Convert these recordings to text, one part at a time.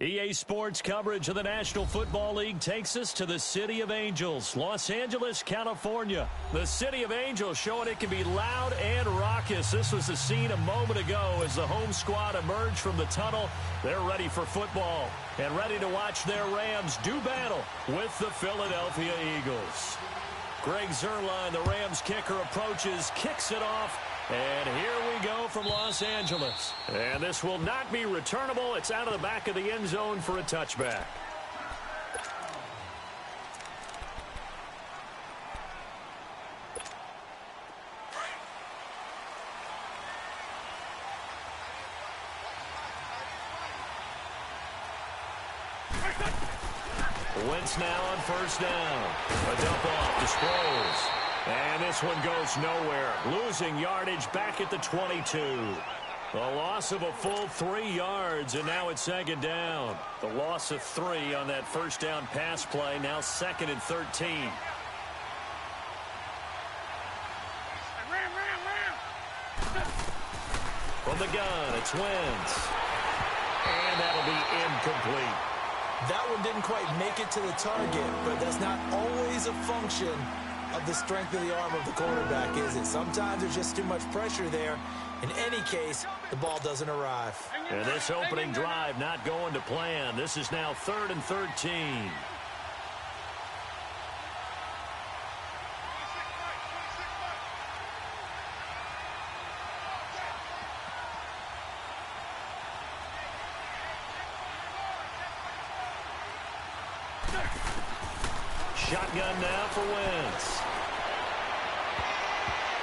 EA Sports coverage of the National Football League takes us to the City of Angels, Los Angeles, California. The City of Angels showing it can be loud and raucous. This was the scene a moment ago as the home squad emerged from the tunnel. They're ready for football and ready to watch their Rams do battle with the Philadelphia Eagles. Greg Zuerlein, the Rams kicker, approaches, kicks it off. And here we go from Los Angeles. And this will not be returnable. It's out of the back of the end zone for a touchback. Wentz now on first down. A dump off to Sproles. And this one goes nowhere. Losing yardage back at the 22. A loss of a full 3 yards, and now it's second down. The loss of 3 on that first down pass play, now 2nd and 13. From the gun, it's Wentz. And that'll be incomplete. That one didn't quite make it to the target, but that's not always a function of the strength of the arm of the quarterback, is it? Sometimes there's just too much pressure there. In any case, the ball doesn't arrive. And this opening drive not going to plan. This is now 3rd and 13. Shotgun now for Wentz.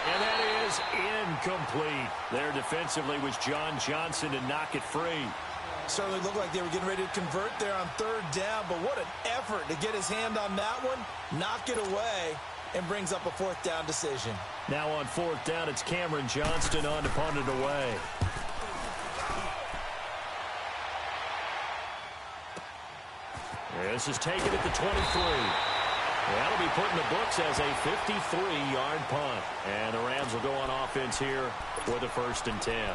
And that is incomplete. There defensively was John Johnson to knock it free. Certainly looked like they were getting ready to convert there on 3rd down, but what an effort to get his hand on that one, knock it away, and brings up a 4th down decision. Now on 4th down, it's Cameron Johnston on to punt it away. This is taken at the 23. That'll be put in the books as a 53-yard punt. And the Rams will go on offense here with a 1st and 10.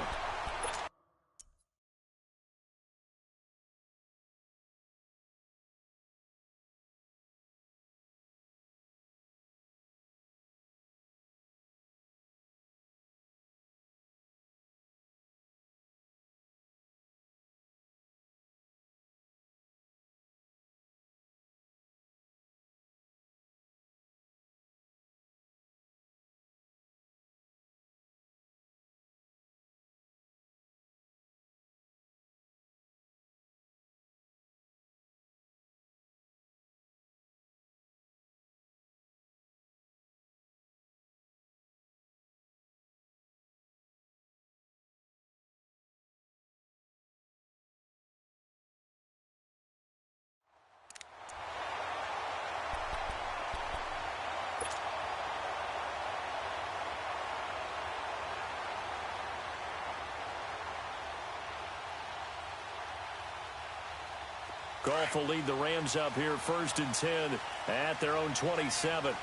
Goff will lead the Rams up here 1st and 10 at their own 27.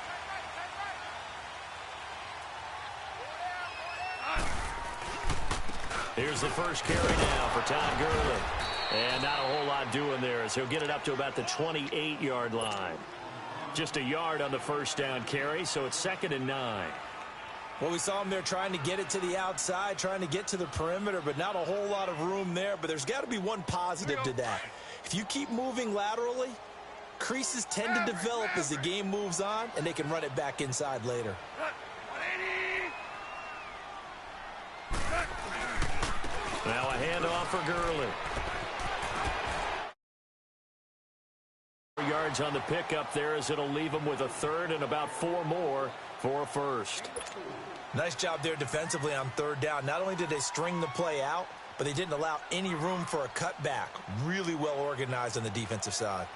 Here's the first carry now for Todd Gurley. And not a whole lot doing there as he'll get it up to about the 28-yard line. Just a yard on the first down carry, so it's 2nd and 9. Well, we saw him there trying to get it to the outside, trying to get to the perimeter, but not a whole lot of room there. But there's got to be one positive to that. If you keep moving laterally, creases tend to develop as the game moves on, and they can run it back inside later. Now a handoff for Gurley. Yards on the pickup there as it'll leave him with a 3rd and about 4 more for a 1st. Nice job there defensively on 3rd down. Not only did they string the play out, but they didn't allow any room for a cutback. Really well organized on the defensive side.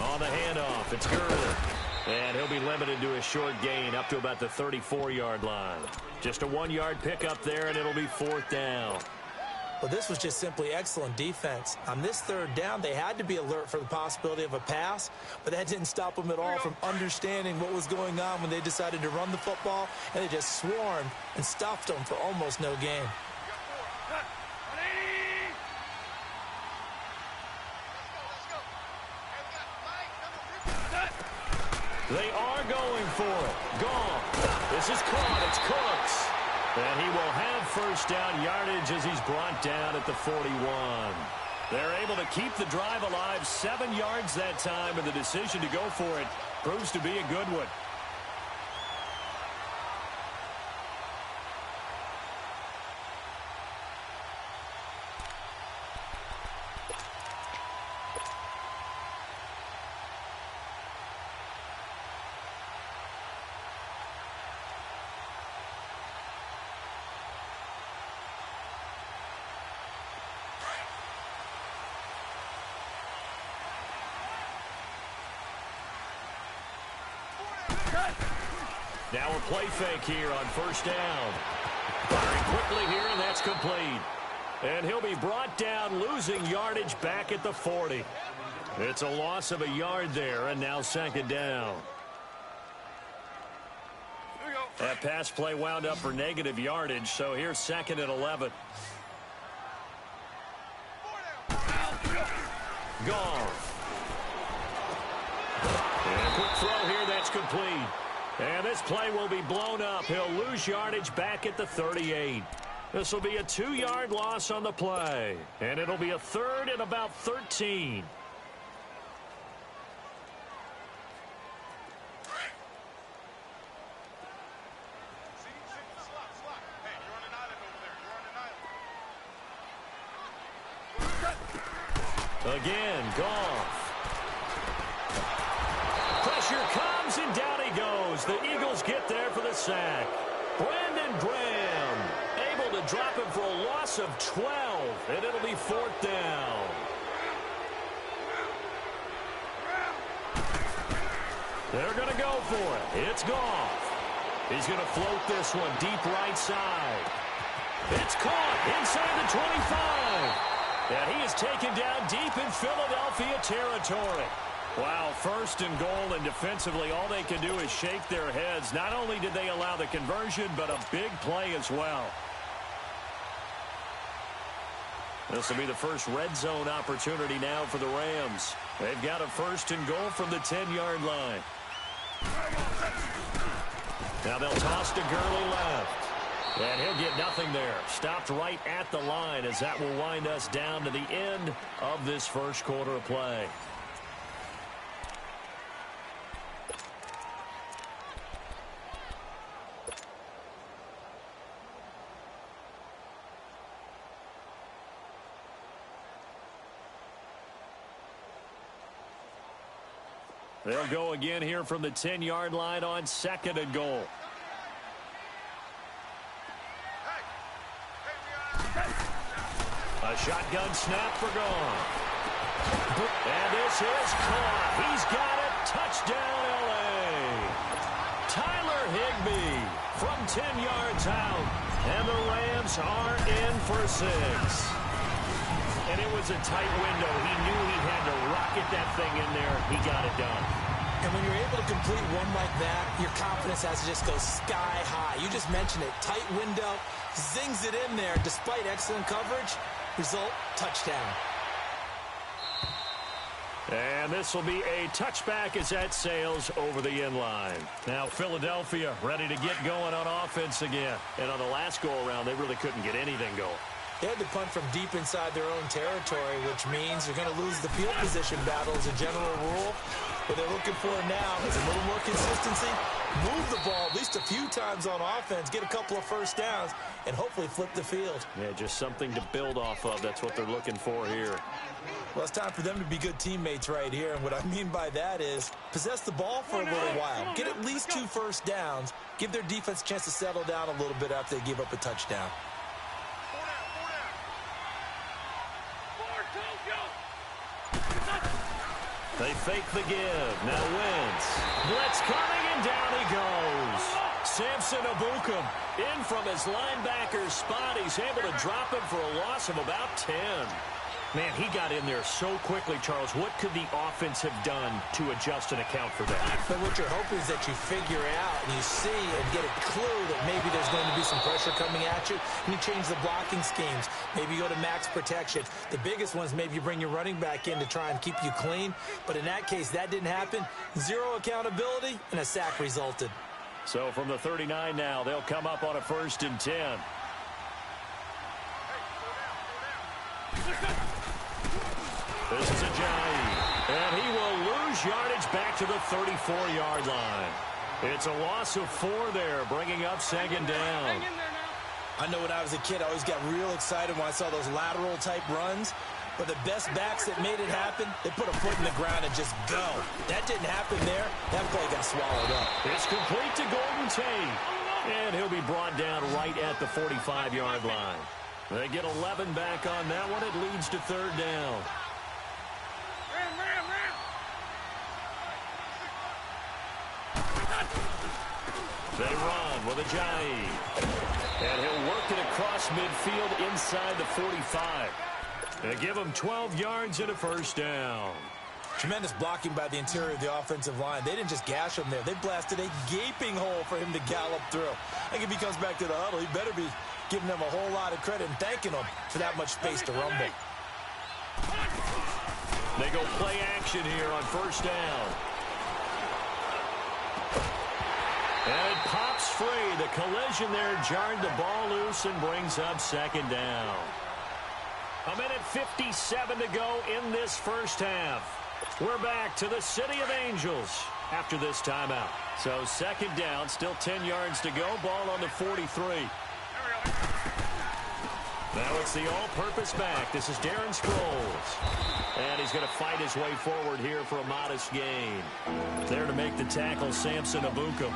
On the handoff, it's Gurley. And he'll be limited to a short gain up to about the 34-yard line. Just a 1-yard pickup there, and it'll be 4th down. Well, this was just simply excellent defense. On this third down, they had to be alert for the possibility of a pass, but that didn't stop them at all from understanding what was going on when they decided to run the football, and they just swarmed and stuffed them for almost no gain. They are going for it. Gone. This is caught. It's Cooks. And he will have first down yardage as he's brought down at the 41. They're able to keep the drive alive, 7 yards that time, and the decision to go for it proves to be a good one. Now a play fake here on first down. Firing quickly here, and that's complete. And he'll be brought down, losing yardage back at the 40. It's a loss of a yard there, and now second down. That pass play wound up for negative yardage, so here's second and 11. Gone. And a quick throw here, that's complete. And this play will be blown up. He'll lose yardage back at the 38. This will be a 2-yard loss on the play. And it'll be a third and about 13. Again, Goff. Pressure comes, and down he goes. The Eagles get there for the sack. Brandon Graham able to drop him for a loss of 12, and it'll be fourth down. They're going to go for it. It's Goff. He's going to float this one deep right side. It's caught inside the 25. And he is taken down deep in Philadelphia territory. Wow, first and goal, and defensively all they can do is shake their heads. Not only did they allow the conversion, but a big play as well. This will be the first red zone opportunity now for the Rams. They've got a first and goal from the 10-yard line. Now they'll toss to Gurley left. And he'll get nothing there. Stopped right at the line, as that will wind us down to the end of this first quarter of play. They'll go again here from the 10-yard line on second and goal. A shotgun snap for Goff. And this is caught. He's got it. Touchdown, L.A. Tyler Higbee from 10 yards out. And the Rams are in for 6. And it was a tight window. He knew he had to rocket that thing in there. He got it done. And when you're able to complete one like that, your confidence has to just go sky high. You just mentioned it. Tight window. Zings it in there despite excellent coverage. Result, touchdown. And this will be a touchback as that sails over the end line. Now Philadelphia ready to get going on offense again. And on the last go-around, they really couldn't get anything going. They had to punt from deep inside their own territory, which means they're going to lose the field position battle as a general rule. What they're looking for now is a little more consistency, move the ball at least a few times on offense, get a couple of first downs, and hopefully flip the field. Yeah, just something to build off of. That's what they're looking for here. Well, it's time for them to be good teammates right here, and what I mean by that is possess the ball for a little while, get at least 2 first downs, give their defense a chance to settle down a little bit after they give up a touchdown. They fake the give. Now Wentz. Blitz coming, and down he goes. Samson Ebukam in from his linebacker spot. He's able to drop him for a loss of about 10. Man, he got in there so quickly, Charles. What could the offense have done to adjust and account for that? But what you're hoping is that you figure out and you see and get a clue that maybe there's going to be some pressure coming at you, and you change the blocking schemes. Maybe you go to max protection. The biggest ones, maybe you bring your running back in to try and keep you clean. But in that case, that didn't happen. Zero accountability, and a sack resulted. So from the 39 now, they'll come up on a 1st and 10. This is Ajayi, and he will lose yardage back to the 34-yard line. It's a loss of 4 there, bringing up 2nd down. I know when I was a kid, I always got real excited when I saw those lateral-type runs. But the best backs that made it happen, they put a foot in the ground and just go. That didn't happen there. That play got swallowed up. It's complete to Golden Tate, and he'll be brought down right at the 45-yard line. They get 11 back on that one. It leads to 3rd down. They run with Ajayi. And he'll work it across midfield inside the 45. They give him 12 yards and a 1st down. Tremendous blocking by the interior of the offensive line. They didn't just gash him there. They blasted a gaping hole for him to gallop through. I think if he comes back to the huddle, he better be giving them a whole lot of credit and thanking them for that much space to rumble. They go play action here on 1st down. And it pops free. The collision there jarred the ball loose and brings up 2nd down. 1:57 to go in this 1st half. We're back to the City of Angels after this timeout. So 2nd down, still 10 yards to go. Ball on the 43. Now it's the all-purpose back. This is Darren Sproles. And he's going to fight his way forward here for a modest gain. There to make the tackle, Samson Ebukam.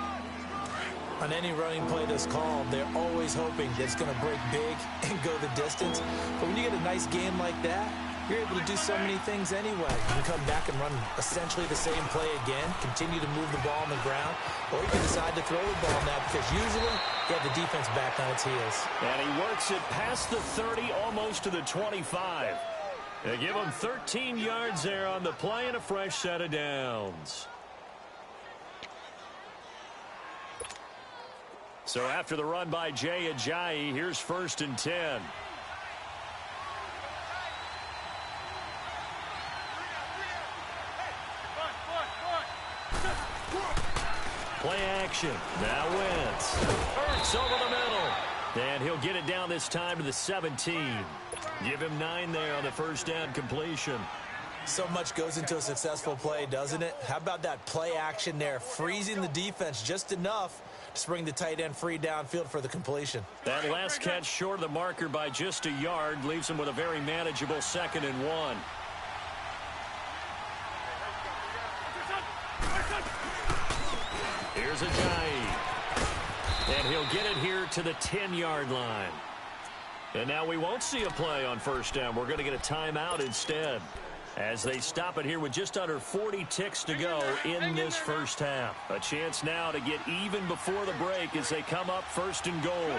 On any running play that's called, they're always hoping that it's going to break big and go the distance. But when you get a nice game like that, you're able to do so many things anyway. You can come back and run essentially the same play again, continue to move the ball on the ground, or you can decide to throw the ball now because usually you have the defense back on its heels. And he works it past the 30, almost to the 25. They give him 13 yards there on the play and a fresh set of downs. So after the run by Jay Ajayi, here's 1st and 10. Play action. Now Wentz. Hurts over the middle. And he'll get it down this time to the 17. Give him 9 there on the 1st down completion. So much goes into a successful play, doesn't it? How about that play action there, freezing the defense just enough to bring the tight end free downfield for the completion. That last catch short of the marker by just a yard leaves him with a very manageable 2nd and 1. Here's Ajayi. And he'll get it here to the 10-yard line. And now we won't see a play on 1st down. We're going to get a timeout instead, as they stop it here with just under 40 ticks to go in this 1st half. A chance now to get even before the break as they come up 1st and goal.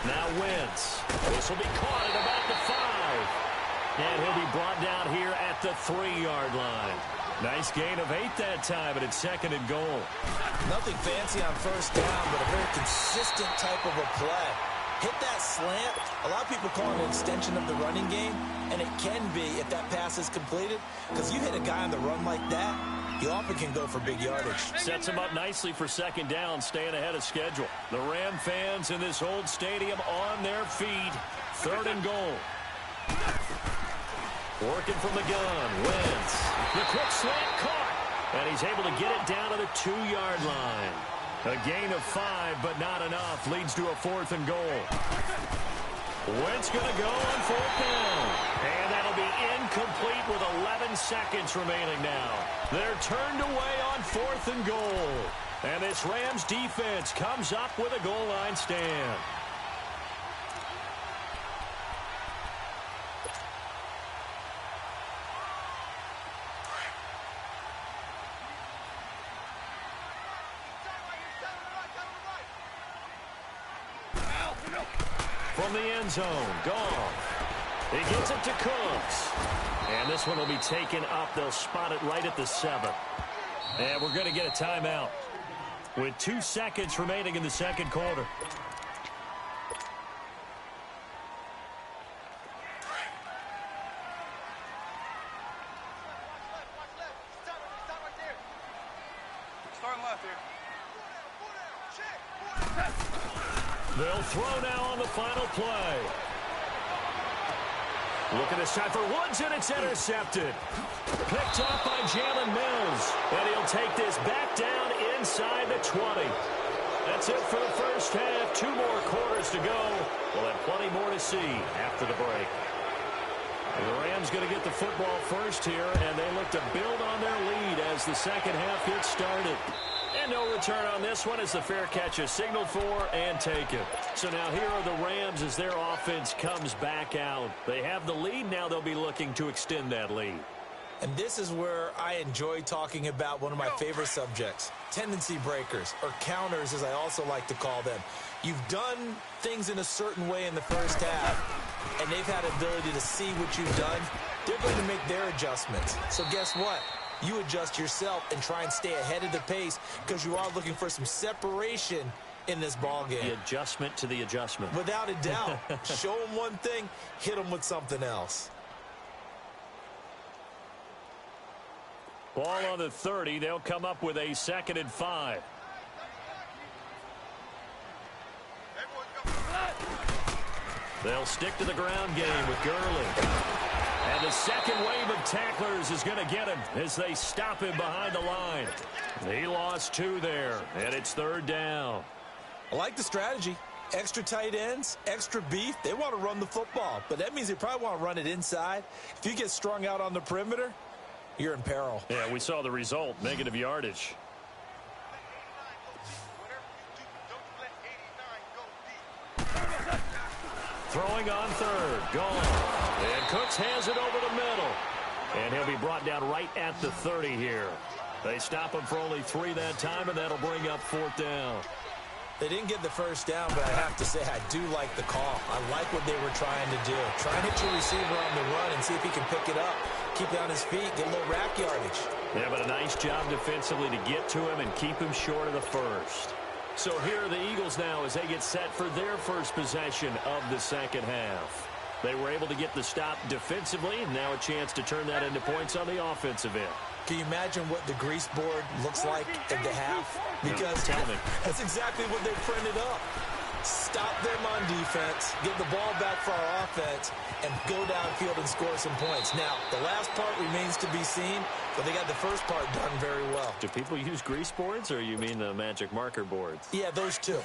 Now Wentz. This will be caught at about the 5. And he'll be brought down here at the 3-yard line. Nice gain of 8 that time, but it's 2nd and goal. Nothing fancy on 1st down, but a very consistent type of a play. Hit that slant. A lot of people call it an extension of the running game, and it can be if that pass is completed, because you hit a guy on the run like that, you often can go for big yardage. Sets him up nicely for 2nd down, staying ahead of schedule. The Ram fans in this old stadium on their feet. 3rd and goal. Working from the gun, Wentz. The quick slant caught, and he's able to get it down to the 2-yard line. A gain of 5, but not enough. Leads to a 4th and goal. Wentz going to go on 4th down. And that'll be incomplete with 11 seconds remaining now. They're turned away on 4th and goal. And this Rams defense comes up with a goal line stand. from the end zone. Goff. He gets it to Cooks. And this one will be taken up. They'll spot it right at the 7. And we're going to get a timeout with 2 seconds remaining in the second quarter. They'll throw now on the final play. Looking this time for Woods, and it's intercepted. Picked off by Jalen Mills. And he'll take this back down inside the 20. That's it for the first half. 2 more quarters to go. We'll have plenty more to see after the break. The Rams going to get the football first here, and they look to build on their lead as the second half gets started. And no return on this one as the fair catch is signaled for and taken. So now here are the Rams as their offense comes back out. They have the lead. Now they'll be looking to extend that lead. And this is where I enjoy talking about one of my favorite subjects, tendency breakers, or counters as I also like to call them. You've done things in a certain way in the first half, and they've had ability to see what you've done. They're going to make their adjustments. So guess what? You adjust yourself and try and stay ahead of the pace because you are looking for some separation in this ball game. The adjustment to the adjustment. Without a doubt. Show them one thing, hit them with something else. Ball on the 30. They'll come up with a 2nd and 5. They'll stick to the ground game with Gurley. And the second wave of tacklers is going to get him as they stop him behind the line. He lost 2 there, and it's 3rd down. I like the strategy. Extra tight ends, extra beef. They want to run the football, but that means they probably want to run it inside. If you get strung out on the perimeter, you're in peril. Yeah, we saw the result, negative yardage. Throwing on 3rd, gone. And Cooks has it over the middle. And he'll be brought down right at the 30 here. They stop him for only 3 that time, and that'll bring up 4th down. They didn't get the first down, but I have to say I do like the call. I like what they were trying to do. Try and hit your receiver on the run and see if he can pick it up. Keep it on his feet, get a little rack yardage. Yeah, but a nice job defensively to get to him and keep him short of the first. So here are the Eagles now as they get set for their first possession of the second half. They were able to get the stop defensively, and now a chance to turn that into points on the offensive end. Can you imagine what the grease board looks like at the half? Because tell me. That's exactly what they printed up. Stop them on defense, get the ball back for our offense, and go downfield and score some points. Now, the last part remains to be seen, but they got the first part done very well. Do people use grease boards, or you mean the magic marker boards? Yeah, those two.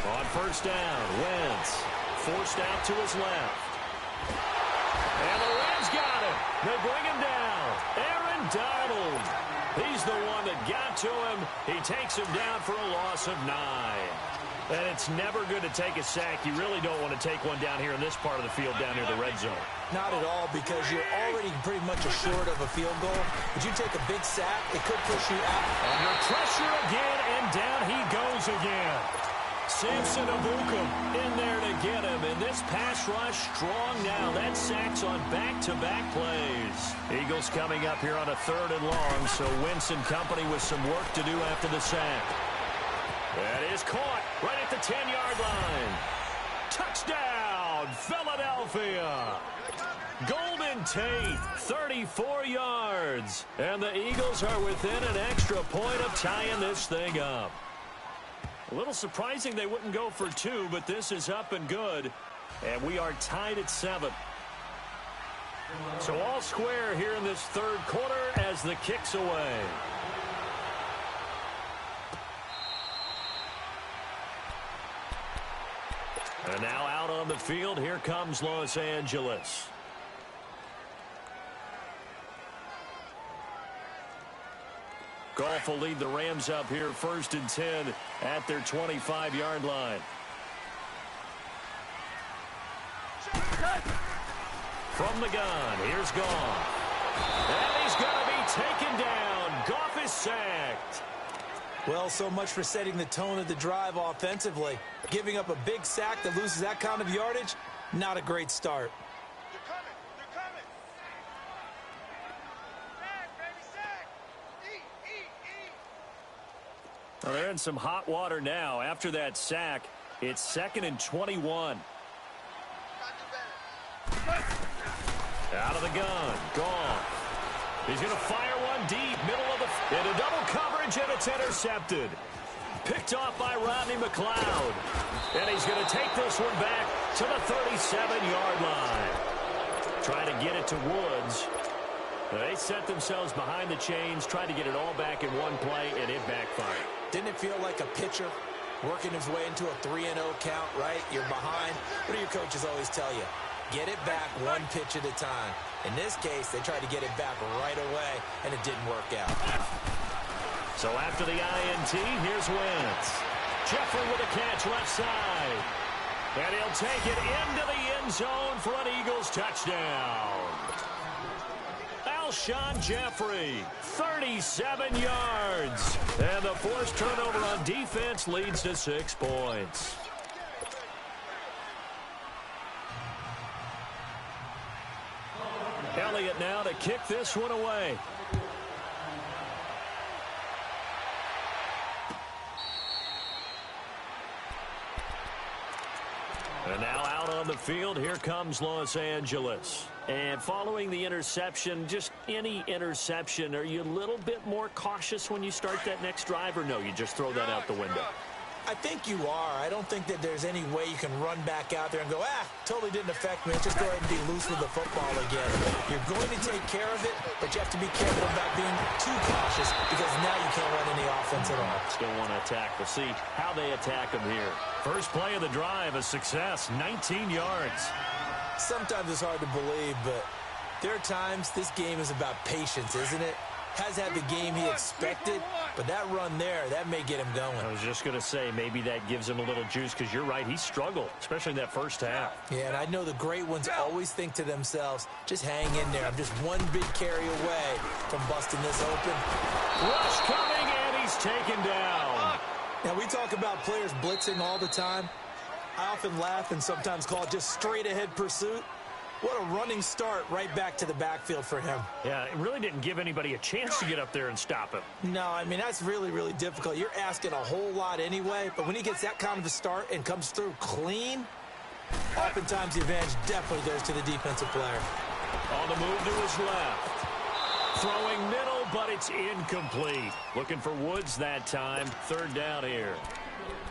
On 1st down, Wentz forced out to his left. And the Rams got him. They bring him down. Aaron Donald. He's the one that got to him. He takes him down for a loss of 9. And it's never good to take a sack. You really don't want to take one down here in this part of the field down near the red zone. Not at all, because you're already pretty much assured of a field goal. But you take a big sack, it could push you out. Under pressure again, and down he goes again. Samson Abukum in there to get him, and this pass rush strong now. That sack's on back-to-back plays. Eagles coming up here on a 3rd and long, so Wentz and company with some work to do after the sack. That is caught right at the 10-yard line. Touchdown, Philadelphia. Golden Tate, 34 yards. And the Eagles are within an extra point of tying this thing up. A little surprising they wouldn't go for 2, but this is up and good. And we are tied at 7. So all square here in this 3rd quarter as the kick's away. And now out on the field, here comes Los Angeles. Goff will lead the Rams up here 1st and 10 at their 25-yard line. From the gun, here's Goff. And he's going to be taken down. Goff sacked. Well, so much for setting the tone of the drive offensively. Giving up a big sack that loses that kind of yardage, not a great start. They're coming. They're coming. Sack, baby, sack. Eat. Well, they're in some hot water now. After that sack, it's 2nd and 21. Out of the gun. Gone. He's going to fire one deep. Middle of the... into double coverage, and it's intercepted. Picked off by Rodney McLeod. And he's going to take this one back to the 37-yard line. Trying to get it to Woods. They set themselves behind the chains, tried to get it all back in one play, and it backfired. Didn't it feel like a pitcher working his way into a 3-0 count, right? You're behind. What do your coaches always tell you? Get it back one pitch at a time. In this case, they tried to get it back right away, and it didn't work out. So after the INT, here's Wentz. Jeffrey with a catch left side. And he'll take it into the end zone for an Eagles touchdown. Alshon Jeffrey, 37 yards. And the forced turnover on defense leads to 6 points. Elliott now to kick this one away. And now out on the field, here comes Los Angeles. And following the interception, just any interception, are you a little bit more cautious when you start that next drive, or no, you just throw that out the window? I think you are. I don't think that there's any way you can run back out there and go, totally didn't affect me. Just go ahead and be loose with the football again. You're going to take care of it, but you have to be careful about being too cautious because now you can't run any offense at all. Still want to attack. We'll see how they attack them here. First play of the drive, a success, 19 yards. Sometimes it's hard to believe, but there are times this game is about patience, isn't it? Has had the game he expected, but that run there, that may get him going. I was just going to say, maybe that gives him a little juice, because you're right, he struggled, especially in that first half. Yeah, and I know the great ones always think to themselves, just hang in there. I'm just one big carry away from busting this open. Rush coming, and he's taken down. Now, we talk about players blitzing all the time. I often laugh and sometimes call it just straight-ahead pursuit. What a running start right back to the backfield for him. Yeah, it really didn't give anybody a chance to get up there and stop him. No, I mean, that's really, really difficult. You're asking a whole lot anyway, but when he gets that kind of a start and comes through clean, oftentimes the advantage definitely goes to the defensive player. On the move to his left. Throwing middle, but it's incomplete. Looking for Woods that time. 3rd down here.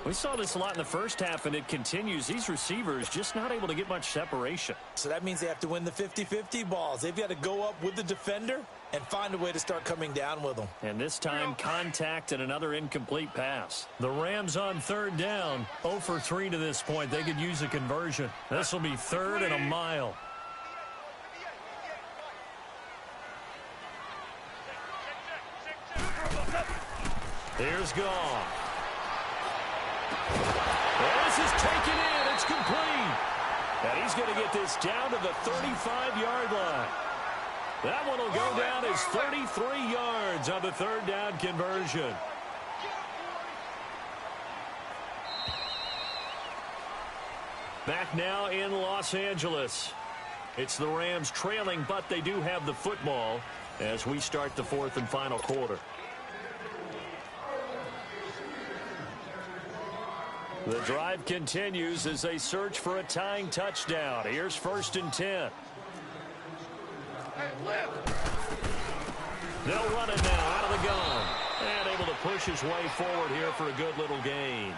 We saw this a lot in the first half, and it continues. These receivers just not able to get much separation. So that means they have to win the 50-50 balls. They've got to go up with the defender and find a way to start coming down with them. And this time, contact and another incomplete pass. The Rams on 3rd down, 0 for 3 to this point. They could use a conversion. This will be 3rd and a mile. Here's Goff. This is taken in. It's complete. And he's going to get this down to the 35-yard line. That one will go down as 33 yards on the 3rd down conversion. Back now in Los Angeles. It's the Rams trailing, but they do have the football as we start the 4th and final quarter. The drive continues as they search for a tying touchdown. Here's 1st and 10. They'll run it now out of the gun. And able to push his way forward here for a good little gain.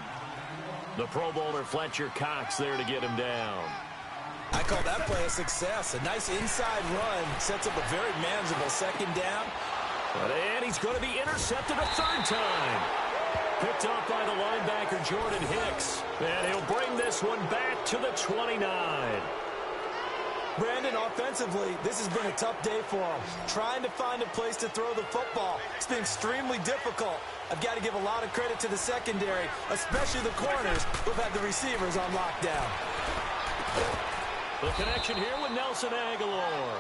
The Pro Bowler Fletcher Cox there to get him down. I call that play a success. A nice inside run sets up a very manageable 2nd down. And he's going to be intercepted a 3rd time. Picked up by the linebacker, Jordan Hicks. And he'll bring this one back to the 29. Brandon, offensively, this has been a tough day for him. Trying to find a place to throw the football. It's been extremely difficult. I've got to give a lot of credit to the secondary, especially the corners who've had the receivers on lockdown. The connection here with Nelson Aguilar.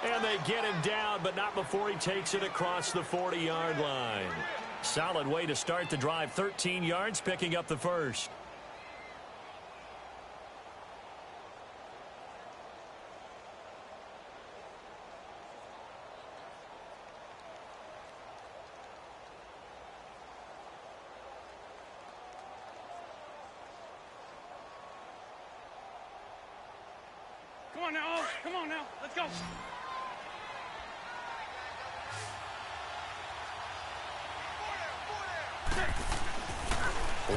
And they get him down, but not before he takes it across the 40-yard line. Solid way to start the drive. 13 yards, picking up the first. Come on now, come on now, let's go.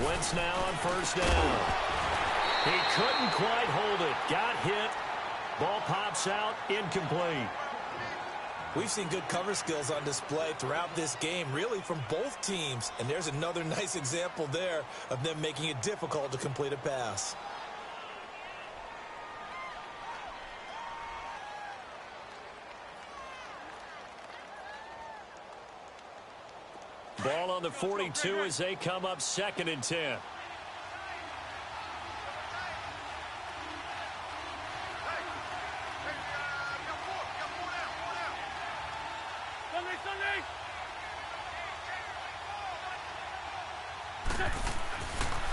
Wentz now on first down. He couldn't quite hold it. Got hit. Ball pops out, incomplete. We've seen good cover skills on display throughout this game, really from both teams. And there's another nice example there of them making it difficult to complete a pass. Ball on the 42 as they come up 2nd and 10.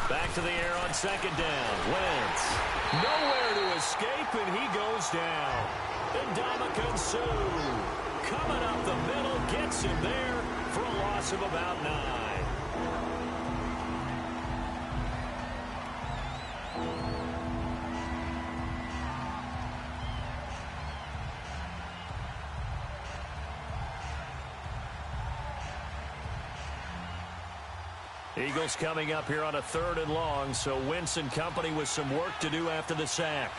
Back to the air on 2nd down. Wentz. Nowhere to escape, and he goes down. Ndamukong Suh coming up the middle, gets him there for a loss of about 9. Eagles coming up here on a 3rd and long, so Wentz and company with some work to do after the sack.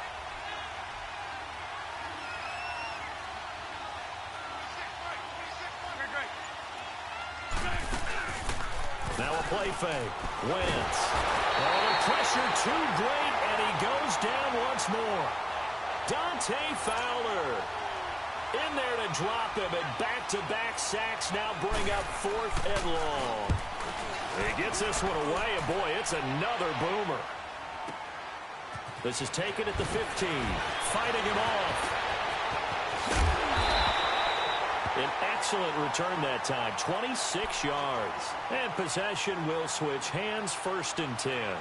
Now a play fake. Wentz. Oh, the pressure too great, and he goes down once more. Dante Fowler in there to drop him, and back-to-back sacks now bring up 4th and long. He gets this one away, and boy, it's another boomer. This is taken at the 15, fighting him off. An excellent return that time, 26 yards. And possession will switch hands, 1st and 10.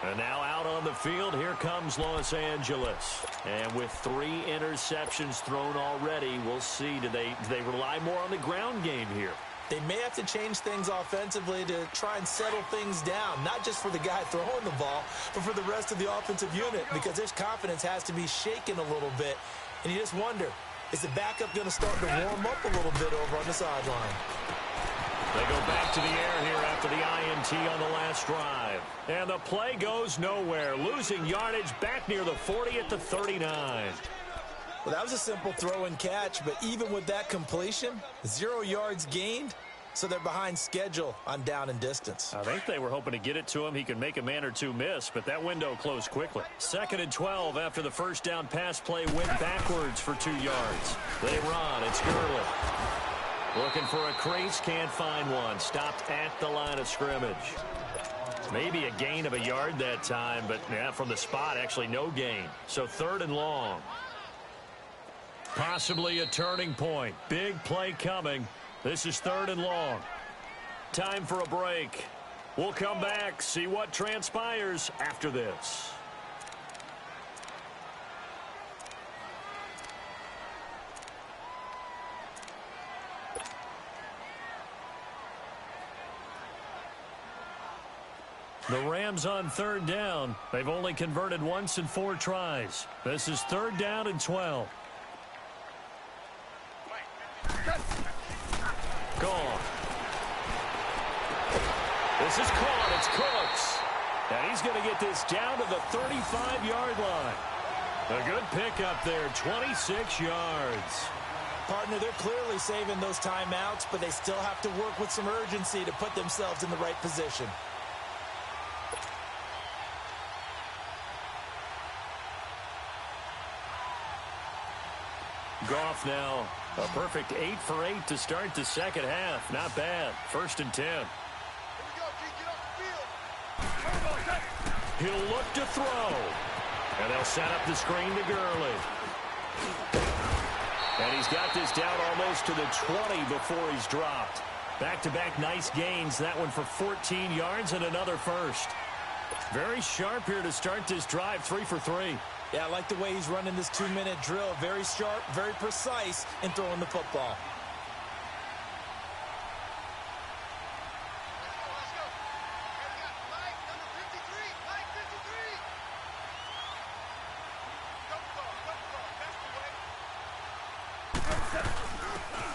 And now out on the field, here comes Los Angeles. And with 3 interceptions thrown already, we'll see, do they rely more on the ground game here? They may have to change things offensively to try and settle things down, not just for the guy throwing the ball, but for the rest of the offensive unit, because their confidence has to be shaken a little bit. And you just wonder, is the backup going to start to warm up a little bit over on the sideline? They go back to the air here after the INT on the last drive. And the play goes nowhere, losing yardage back near the 40 at the 39. Well, that was a simple throw and catch, but even with that completion, 0 yards gained, so they're behind schedule on down and distance. I think they were hoping to get it to him. He could make a man or two miss, but that window closed quickly. 2nd and 12 after the first down pass play went backwards for 2 yards. They run. It's Gurley. Looking for a crease, can't find one. Stopped at the line of scrimmage. Maybe a gain of a yard that time, but yeah, from the spot, actually no gain. So 3rd and long. Possibly a turning point. Big play coming. This is 3rd and long. Time for a break. We'll come back, see what transpires after this. The Rams on 3rd down. They've only converted once in 4 tries. This is 3rd down and 12. Gone. This is caught. It's Cooks. And he's going to get this down to the 35-yard line. A good pickup there, 26 yards. Partner, they're clearly saving those timeouts, but they still have to work with some urgency to put themselves in the right position. Goff now, a perfect 8 for 8 to start the second half. Not bad. 1st and 10. Here we go, G, get off the field. He'll look to throw. And they'll set up the screen to Gurley. And he's got this down almost to the 20 before he's dropped. Back-to-back nice gains. That one for 14 yards and another first. Very sharp here to start this drive, 3 for 3. Yeah, I like the way he's running this 2-minute drill. Very sharp, very precise in throwing the football. Let's go. Here we got flag number 53. Flag 53. Don't call. That's the way.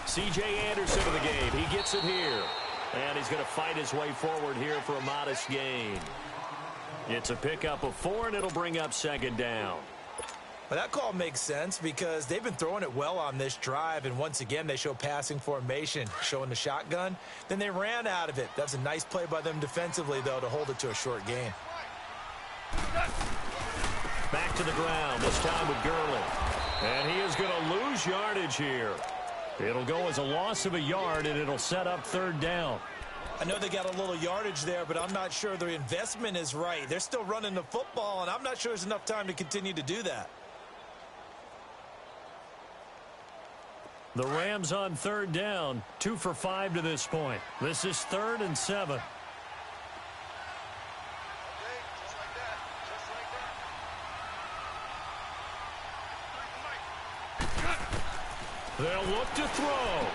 C.J. Anderson of the game. He gets it here. And he's going to fight his way forward here for a modest gain. It's a pickup of 4, and it'll bring up second down. Well, that call makes sense because they've been throwing it well on this drive, and once again, they show passing formation, showing the shotgun. Then they ran out of it. That's a nice play by them defensively, though, to hold it to a short gain. Back to the ground, this time with Gurley. And he is going to lose yardage here. It'll go as a loss of a yard, and it'll set up third down. I know they got a little yardage there, but I'm not sure their investment is right. They're still running the football, and I'm not sure there's enough time to continue to do that. The Rams on third down, 2 for 5 to this point. This is 3rd and 7. Okay, just like that. Just like that. They'll look to throw.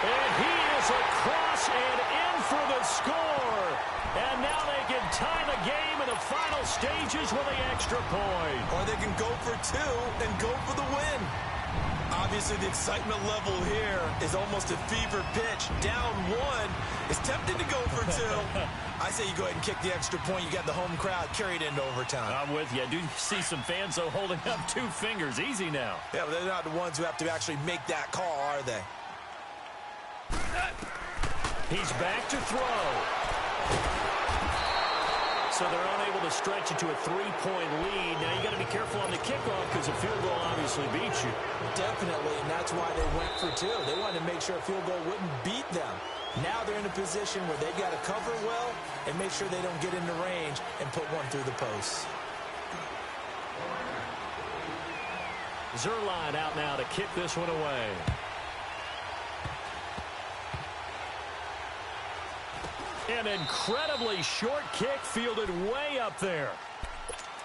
And he is across and in for the score. And now they can tie the game in the final stages with the extra point. Or they can go for 2 and go for the win. Obviously, the excitement level here is almost a fever pitch. Down 1. It's tempting to go for 2. I say you go ahead and kick the extra point. You got the home crowd carried into overtime. I'm with you. I do see some fans, though, holding up 2 fingers. Easy now. Yeah, but they're not the ones who have to actually make that call, are they? He's back to throw. So they're unable to stretch it to a 3-point lead. Now you got to be careful on the kickoff because a field goal obviously beats you. Definitely, and that's why they went for 2. They wanted to make sure a field goal wouldn't beat them. Now they're in a position where they got to cover well and make sure they don't get into range and put one through the post. Zerline out now to kick this one away. An incredibly short kick fielded way up there.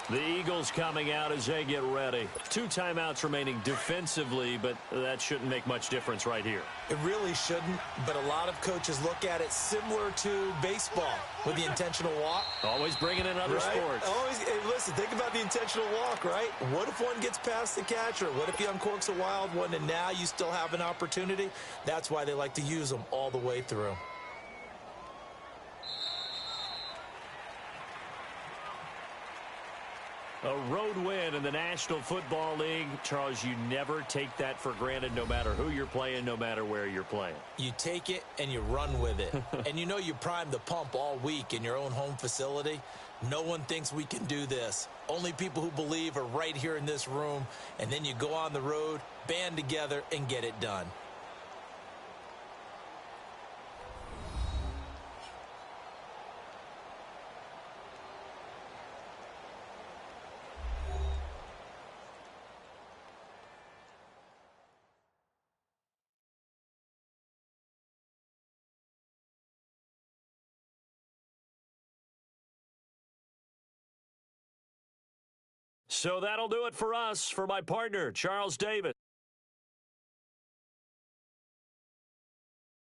The Eagles coming out as they get ready. 2 timeouts remaining defensively, but that shouldn't make much difference right here. It really shouldn't, but a lot of coaches look at it similar to baseball with the intentional walk. Always bringing in other sports. Always, hey, listen, think about the intentional walk, right? What if one gets past the catcher? What if he uncorks a wild one and now you still have an opportunity? That's why they like to use them all the way through. A road win in the National Football League. Charles, you never take that for granted no matter who you're playing, no matter where you're playing. You take it and you run with it. And you know you primed the pump all week in your own home facility. No one thinks we can do this. Only people who believe are right here in this room. And then you go on the road, band together, and get it done. So that'll do it for us. For my partner, Charles Davis.